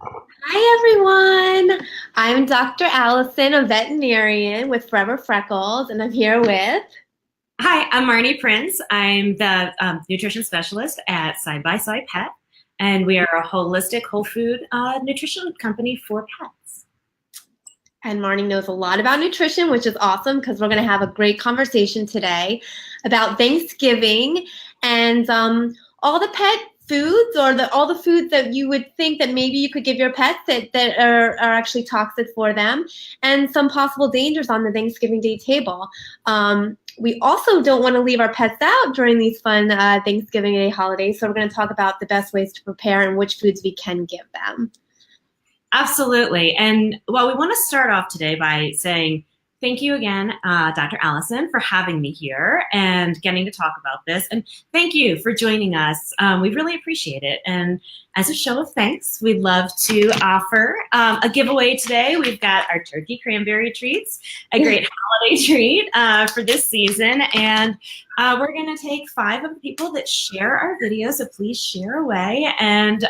Hi everyone. I'm Dr. Allison, a veterinarian with Forever Freckles, and I'm here with. Hi, I'm Marney Prince. I'm the nutrition specialist at Side by Side Pet, and we are a holistic, whole food nutrition company for pets. And Marnie knows a lot about nutrition, which is awesome because we're going to have a great conversation today about Thanksgiving and all the pet foods or all the foods that you would think that maybe you could give your pets that are actually toxic for them, and some possible dangers on the Thanksgiving Day table. We also don't want to leave our pets out during these fun Thanksgiving Day holidays, so we're going to talk about the best ways to prepare and which foods we can give them. Absolutely. And well, we want to start off today by saying thank you again, Dr. Allison, for having me here and getting to talk about this. And thank you for joining us. We really appreciate it. And as a show of thanks, we'd love to offer a giveaway today. We've got our turkey cranberry treats, a great holiday treat for this season. And we're going to take 5 of the people that share our video. So please share away and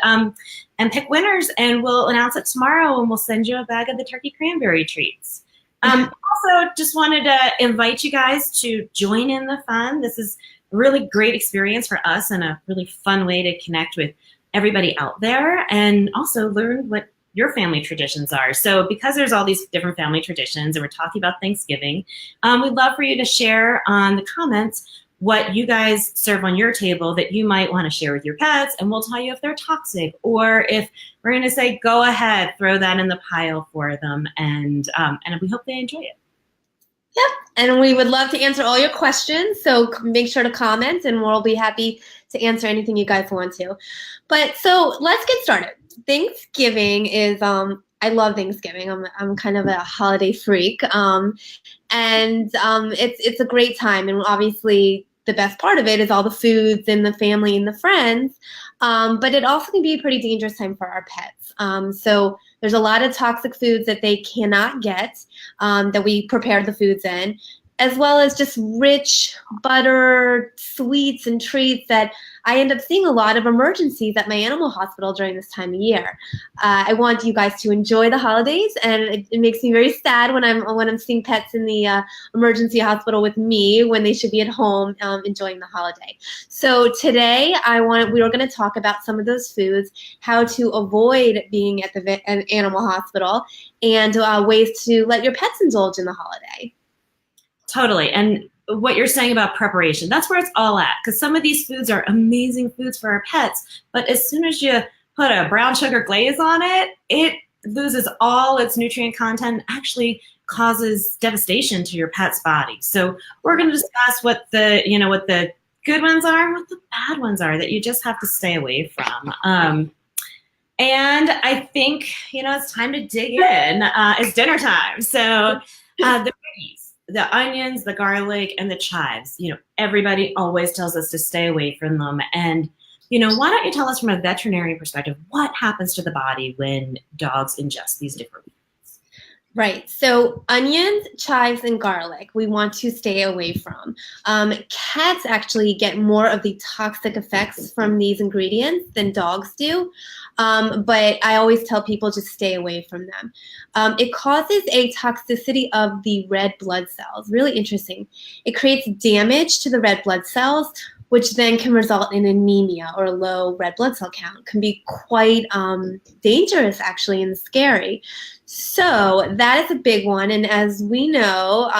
pick winners. And we'll announce it tomorrow, and we'll send you a bag of the turkey cranberry treats. Also, just wanted to invite you guys to join in the fun. This is a really great experience for us and a really fun way to connect with everybody out there and also learn what your family traditions are. So because there's all these different family traditions and we're talking about Thanksgiving, we'd love for you to share on the comments what you guys serve on your table that you might want to share with your pets, and we'll tell you if they're toxic, or if we're going to say, go ahead, throw that in the pile for them, and we hope they enjoy it. Yep, and we would love to answer all your questions, so make sure to comment, and we'll be happy to answer anything you guys want to. But so let's get started. Thanksgiving is, I love Thanksgiving. I'm kind of a holiday freak, and it's a great time, and obviously the best part of it is all the foods and the family and the friends, but it also can be a pretty dangerous time for our pets. So there's a lot of toxic foods that they cannot get, that we prepared the foods in, as well as just rich butter, sweets, and treats that I end up seeing a lot of emergencies at my animal hospital during this time of year. I want you guys to enjoy the holidays, and it makes me very sad when I'm seeing pets in the emergency hospital with me when they should be at home enjoying the holiday. So today we are going to talk about some of those foods, how to avoid being at the animal hospital, and ways to let your pets indulge in the holiday. Totally. And what you're saying about preparation, that's where it's all at. Because some of these foods are amazing foods for our pets, but as soon as you put a brown sugar glaze on it, it loses all its nutrient content, actually causes devastation to your pet's body. So we're going to discuss what the good ones are and what the bad ones are that you just have to stay away from. And I think, it's time to dig in. It's dinner time. So the veggies, the onions, the garlic, and the chives, everybody always tells us to stay away from them. And, why don't you tell us from a veterinarian perspective, what happens to the body when dogs ingest these different foods? Right. So onions, chives, and garlic, we want to stay away from. Cats actually get more of the toxic effects from these ingredients than dogs do. But I always tell people just stay away from them. It causes a toxicity of the red blood cells. Really interesting. It creates damage to the red blood cells, which then can result in anemia or low red blood cell count. Can be quite dangerous, actually, and scary. So that is a big one. And as we know,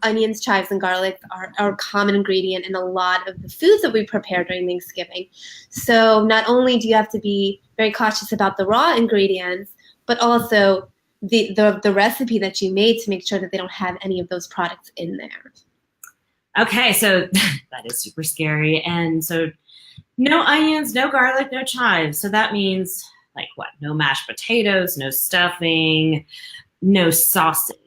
onions, chives, and garlic are a common ingredient in a lot of the foods that we prepare during Thanksgiving. So not only do you have to be very cautious about the raw ingredients, but also the recipe that you made to make sure that they don't have any of those products in there. Okay, so that is super scary. And so no onions, no garlic, no chives. So that means like what? No mashed potatoes, no stuffing, no sauces.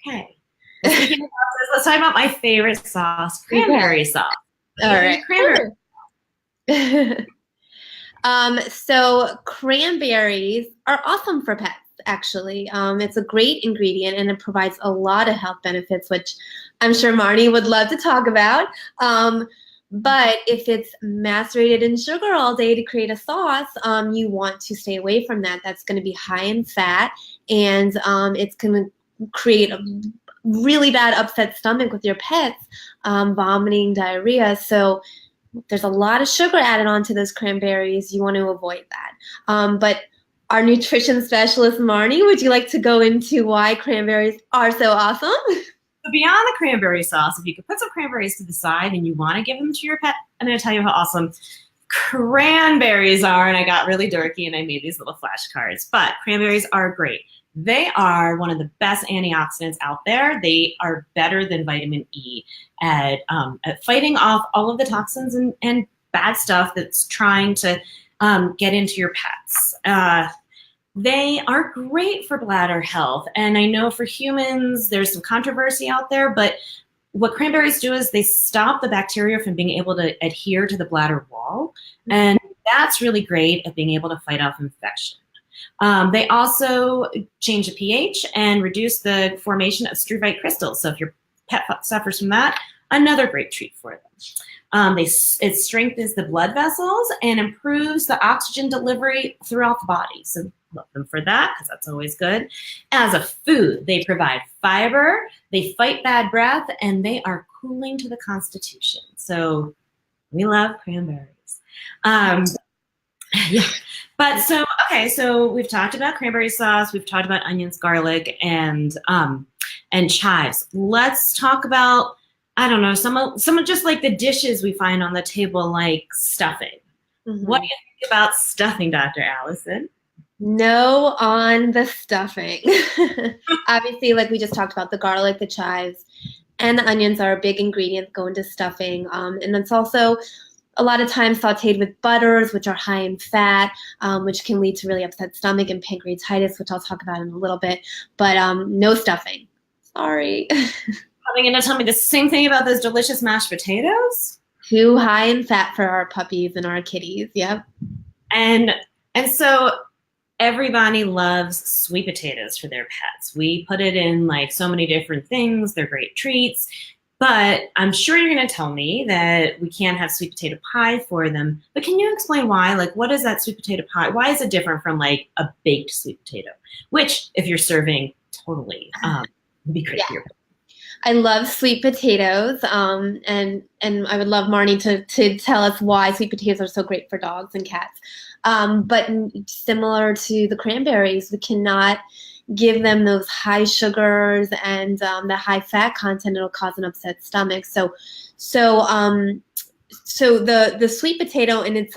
Okay. Well, speaking of sauces, let's talk about my favorite sauce, cranberry sauce. All right. Cranberry. So cranberries are awesome for pets, actually. It's a great ingredient, and it provides a lot of health benefits, which I'm sure Marnie would love to talk about. But if it's macerated in sugar all day to create a sauce, you want to stay away from that. That's going to be high in fat, and it's going to create a really bad upset stomach with your pets, vomiting, diarrhea. So there's a lot of sugar added onto those cranberries. You want to avoid that. But our nutrition specialist, Marney, would you like to go into why cranberries are so awesome? So beyond the cranberry sauce, if you could put some cranberries to the side and you want to give them to your pet, I'm going to tell you how awesome cranberries are. And I got really dorky and I made these little flashcards. But cranberries are great. They are one of the best antioxidants out there. They are better than vitamin E at fighting off all of the toxins and bad stuff that's trying to get into your pets. They are great for bladder health. And I know for humans, there's some controversy out there, but what cranberries do is they stop the bacteria from being able to adhere to the bladder wall. And that's really great at being able to fight off infection. They also change the pH and reduce the formation of struvite crystals. So if your pet suffers from that, another great treat for them. It strengthens the blood vessels and improves the oxygen delivery throughout the body. So love them for that because that's always good. As a food, they provide fiber, they fight bad breath, and they are cooling to the constitution. So we love cranberries. Yeah. But so, okay, so we've talked about cranberry sauce, we've talked about onions, garlic, and chives. Let's talk about, I don't know, some of just like the dishes we find on the table, like stuffing. Mm-hmm. What do you think about stuffing, Dr. Allison? No on the stuffing. Obviously, like we just talked about, the garlic, the chives, and the onions are a big ingredient that go into stuffing. And it's also a lot of times sauteed with butters, which are high in fat, which can lead to really upset stomach and pancreatitis, which I'll talk about in a little bit. But no stuffing. Sorry. Are you going to tell me the same thing about those delicious mashed potatoes? Too high in fat for our puppies and our kitties. Yep. And so everybody loves sweet potatoes for their pets. We put it in like so many different things. They're great treats. But I'm sure you're going to tell me that we can't have sweet potato pie for them. But can you explain why? Like, what is that sweet potato pie? Why is it different from like a baked sweet potato? Which, if you're serving, totally would be great for your pet. I love sweet potatoes, and I would love Marney to tell us why sweet potatoes are so great for dogs and cats. But similar to the cranberries, we cannot give them those high sugars and the high fat content. It'll cause an upset stomach. So the sweet potato in its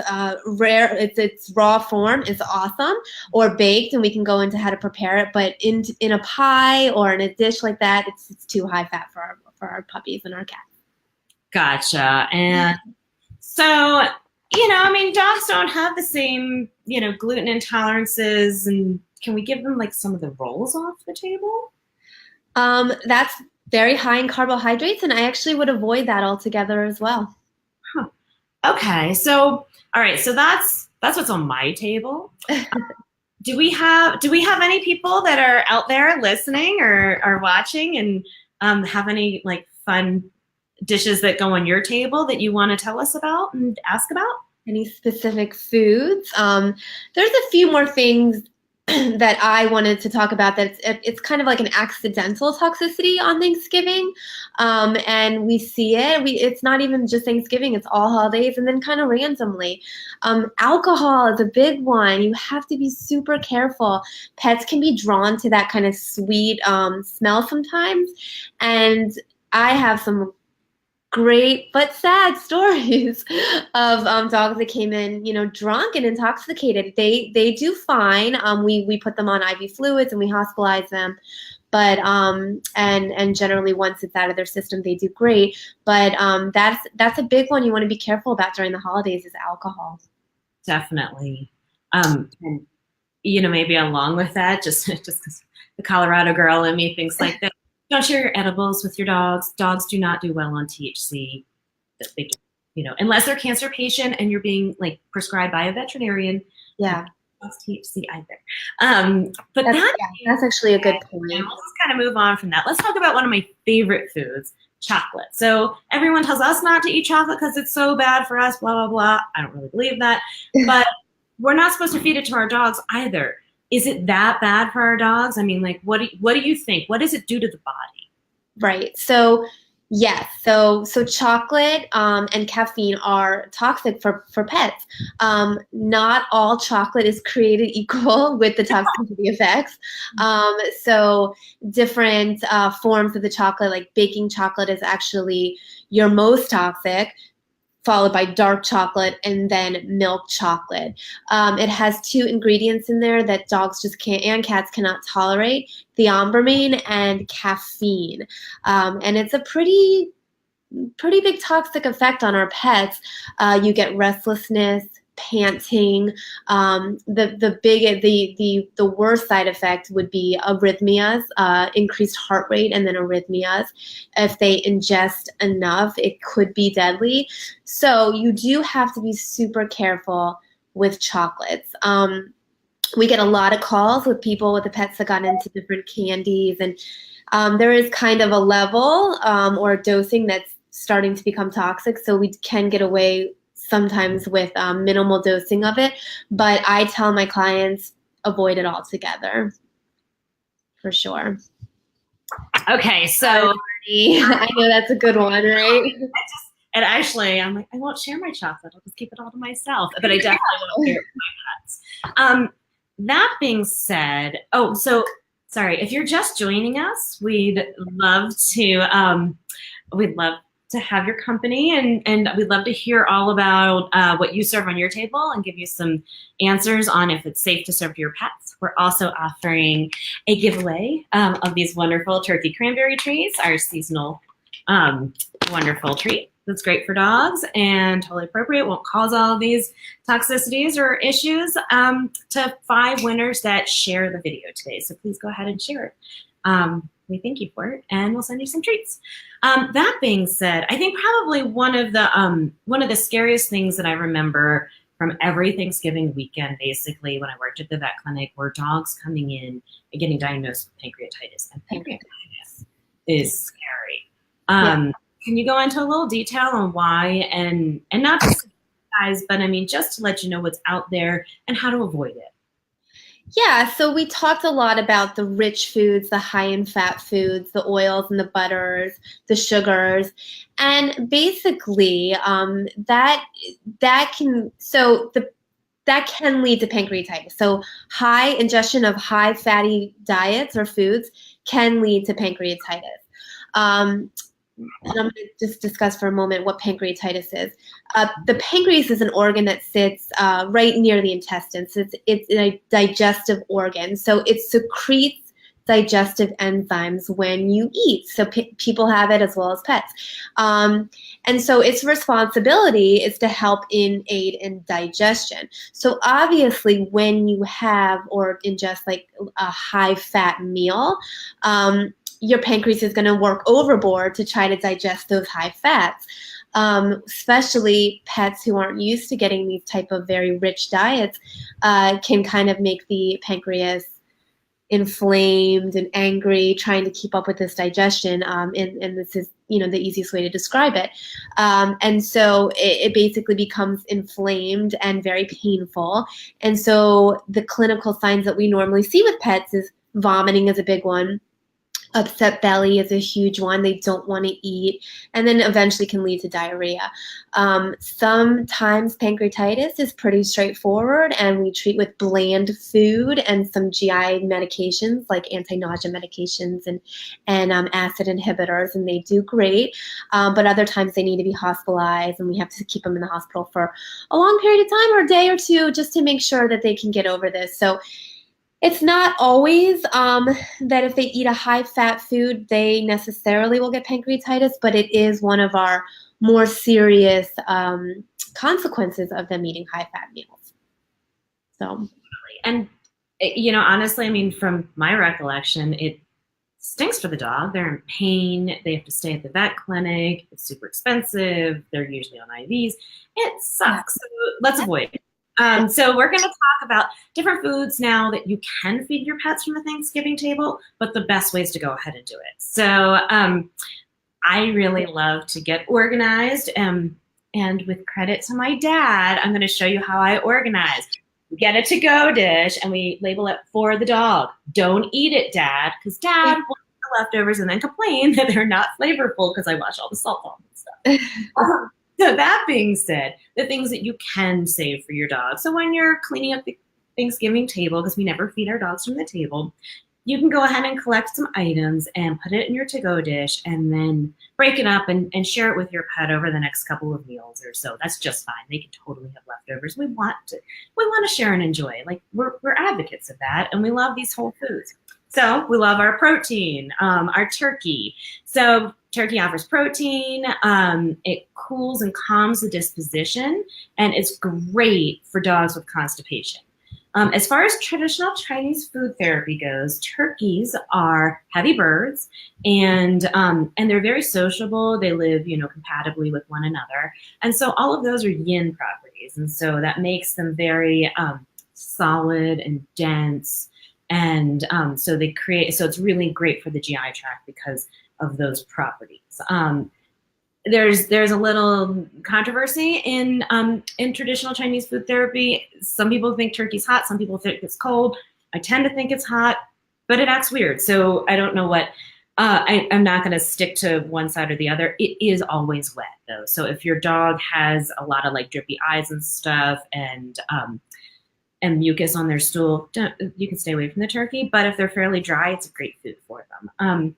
its raw form is awesome, or baked, and we can go into how to prepare it. But in a pie or in a dish like that, it's too high fat for our puppies and our cats. Gotcha. And so, I mean, dogs don't have the same, gluten intolerances. And can we give them like some of the rolls off the table? That's very high in carbohydrates, and I actually would avoid that altogether as well. Huh. Okay, so all right, so that's what's on my table. Do we have any people that are out there listening or watching and have any like fun dishes that go on your table that you want to tell us about and ask about? Any specific foods? There's a few more things that I wanted to talk about. That it's kind of like an accidental toxicity on Thanksgiving, and we see it. It's not even just Thanksgiving; it's all holidays, and then kind of randomly. Alcohol is a big one. You have to be super careful. Pets can be drawn to that kind of sweet smell sometimes, and I have some great but sad stories of dogs that came in, drunk and intoxicated. They do fine. We put them on IV fluids and we hospitalize them, but and generally once it's out of their system, they do great. But that's a big one you want to be careful about during the holidays is alcohol. Definitely, and maybe along with that, just because the Colorado girl in me thinks like that. Don't share your edibles with your dogs. Dogs do not do well on THC. Unless they're a cancer patient and you're being like prescribed by a veterinarian. Yeah. That's THC either. But that's actually a good point. Let's kind of move on from that. Let's talk about one of my favorite foods, chocolate. So everyone tells us not to eat chocolate because it's so bad for us, blah, blah, blah. I don't really believe that. But we're not supposed to feed it to our dogs either. Is it that bad for our dogs? I mean, like, what do you think? What does it do to the body? Right. So yes. So chocolate and caffeine are toxic for pets. Not all chocolate is created equal with the toxicity effects. So different forms of the chocolate, like baking chocolate, is actually your most toxic, followed by dark chocolate and then milk chocolate. It has 2 ingredients in there that dogs just can't, and cats cannot tolerate: theobromine and caffeine. And it's a pretty big toxic effect on our pets. You get restlessness, panting. The worst side effect would be arrhythmias, increased heart rate, and then arrhythmias. If they ingest enough, it could be deadly. So you do have to be super careful with chocolates. We get a lot of calls with people with the pets that got into different candies, and there is kind of a level or dosing that's starting to become toxic, so we can get away sometimes with minimal dosing of it, but I tell my clients avoid it altogether, for sure. Okay, so I know that's a good one, right? And actually, I'm like, I won't share my chocolate. I'll just keep it all to myself. But I definitely won't share it with my pets. That being said, so sorry, if you're just joining us, we'd love to have your company, and we'd love to hear all about what you serve on your table and give you some answers on if it's safe to serve to your pets. We're also offering a giveaway of these wonderful turkey cranberry trees, our seasonal wonderful treat that's great for dogs and totally appropriate, won't cause all of these toxicities or issues, to 5 winners that share the video today. So please go ahead and share it. We thank you for it, and we'll send you some treats. That being said, I think probably one of the scariest things that I remember from every Thanksgiving weekend, basically, when I worked at the vet clinic, were dogs coming in and getting diagnosed with pancreatitis. And pancreatitis is scary. Can you go into a little detail on why, and not just guys, but I mean, just to let you know what's out there and how to avoid it? Yeah, so we talked a lot about the rich foods, the high in fat foods, the oils and the butters, the sugars, and basically that can lead to pancreatitis. So high ingestion of high fatty diets or foods can lead to pancreatitis. And I'm going to just discuss for a moment what pancreatitis is. The pancreas is an organ that sits right near the intestines. It's a digestive organ, so it secretes digestive enzymes when you eat. So people have it as well as pets. And so its responsibility is to help aid in digestion. So obviously when you have or ingest like a high fat meal, your pancreas is going to work overboard to try to digest those high fats. Especially pets who aren't used to getting these type of very rich diets can kind of make the pancreas inflamed and angry, trying to keep up with this digestion. And this is, the easiest way to describe it. And so it basically becomes inflamed and very painful. And so the clinical signs that we normally see with pets is vomiting is a big one. Upset belly is a huge one. They don't want to eat, and then eventually can lead to diarrhea. Sometimes pancreatitis is pretty straightforward, and we treat with bland food and some GI medications like anti-nausea medications and acid inhibitors, and they do great. But other times they need to be hospitalized, and we have to keep them in the hospital for a long period of time or a day or two just to make sure that they can get over this. So it's not always that if they eat a high-fat food, they necessarily will get pancreatitis, but it is one of our more serious consequences of them eating high-fat meals. So, and honestly, I mean, from my recollection, it stinks for the dog. They're in pain. They have to stay at the vet clinic. It's super expensive. They're usually on IVs. It sucks. So let's avoid it. So we're going to talk about different foods now that you can feed your pets from the Thanksgiving table, but the best ways to go ahead and do it. So I really love to get organized. And with credit to my dad, I'm going to show you how I organize. We get a to-go dish and we label it for the dog. Don't eat it, Dad, because Dad will eat the leftovers and then complain that they're not flavorful because I wash all the salt off and stuff. So that being said, the things that you can save for your dog. So when you're cleaning up the Thanksgiving table, because we never feed our dogs from the table, you can go ahead and collect some items and put it in your to-go dish and then break it up and share it with your pet over the next couple of meals or so. That's just fine. They can totally have leftovers. We want to share and enjoy. Like we're advocates of that, and we love these whole foods. So we love our protein, our turkey. So turkey offers protein. It cools and calms the disposition, and it's great for dogs with constipation. As far as traditional Chinese food therapy goes, turkeys are heavy birds, and they're very sociable. They live, compatibly with one another, and so all of those are yin properties, and so that makes them very solid and dense, and so it's really great for the GI tract because of those properties. There's a little controversy in traditional Chinese food therapy. Some people think turkey's hot. Some people think it's cold. I tend to think it's hot, but it acts weird. So I don't know what. I'm not going to stick to one side or the other. It is always wet though. So if your dog has a lot of like drippy eyes and stuff and mucus on their stool, you can stay away from the turkey. But if they're fairly dry, it's a great food for them.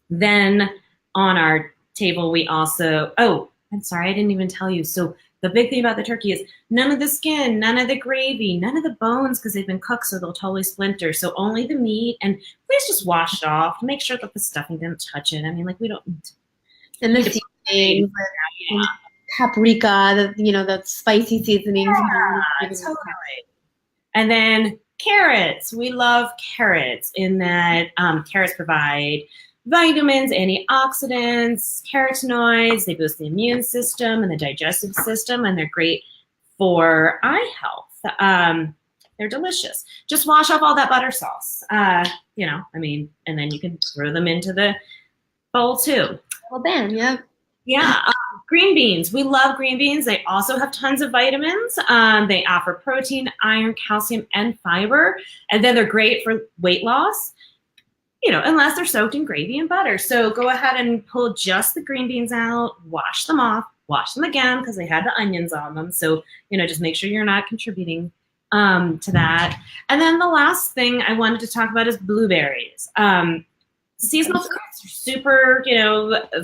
Then on our table, we also, I'm sorry, I didn't even tell you. So the big thing about the turkey is none of the skin, none of the gravy, none of the bones, because they've been cooked, so they'll totally splinter. So only the meat, and please just wash it off. Make sure that the stuffing didn't touch it. I mean, like we don't. And the seasonings, paprika, the spicy seasonings. Yeah, totally. And then carrots. We love carrots in that carrots provide vitamins, antioxidants, carotenoids. They boost the immune system and the digestive system, and they're great for eye health. They're delicious. Just wash off all that butter sauce, and then you can throw them into the bowl too. Well, then, yeah. Yeah. Green beans. We love green beans. They also have tons of vitamins. They offer protein, iron, calcium, and fiber, and then they're great for weight loss. Unless they're soaked in gravy and butter. So go ahead and pull just the green beans out, wash them off, wash them again because they had the onions on them. So, just make sure you're not contributing to that. And then the last thing I wanted to talk about is blueberries. Seasonal fruits are super,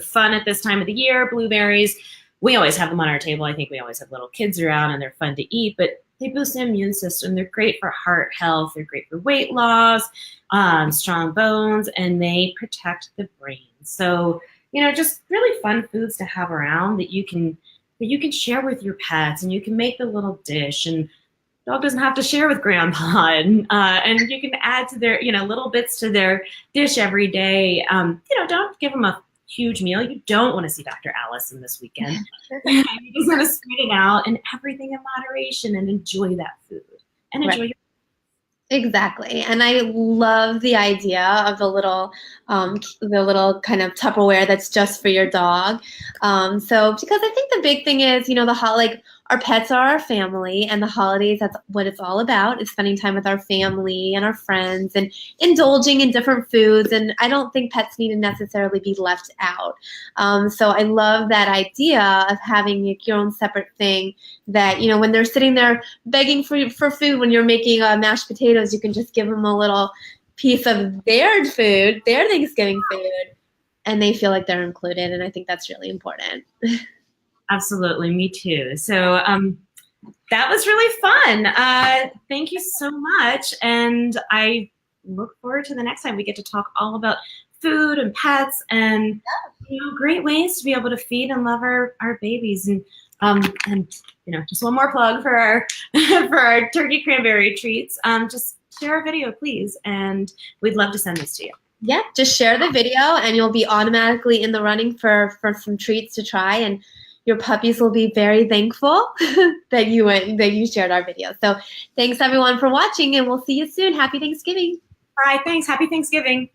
fun at this time of the year. Blueberries, we always have them on our table. I think we always have little kids around and they're fun to eat, but they boost the immune system. They're great for heart health. They're great for weight loss, strong bones, and they protect the brain. So, just really fun foods to have around that you can share with your pets, and you can make the little dish, and dog doesn't have to share with grandpa, and you can add to their, little bits to their dish every day. Don't give them a huge meal. You don't want to see Dr. Allison this weekend. You just want to spread it out and everything in moderation and enjoy that food and enjoy your. Exactly. And I love the idea of the little kind of Tupperware that's just for your dog. So because I think the big thing is, our pets are our family, and the holidays, that's what it's all about, is spending time with our family and our friends and indulging in different foods. And I don't think pets need to necessarily be left out. So I love that idea of having your own separate thing that, when they're sitting there begging for food, when you're making mashed potatoes, you can just give them a little piece of their food, their Thanksgiving food, and they feel like they're included. And I think that's really important. Absolutely, me too. So that was really fun. Thank you so much. And I look forward to the next time we get to talk all about food and pets and great ways to be able to feed and love our babies. And just one more plug for our for our turkey cranberry treats. Just share our video, please, and we'd love to send this to you. Yeah, just share the video and you'll be automatically in the running for some treats to try, and your puppies will be very thankful that you shared our video. So thanks everyone for watching, and we'll see you soon. Happy Thanksgiving. Bye. Thanks. Happy Thanksgiving.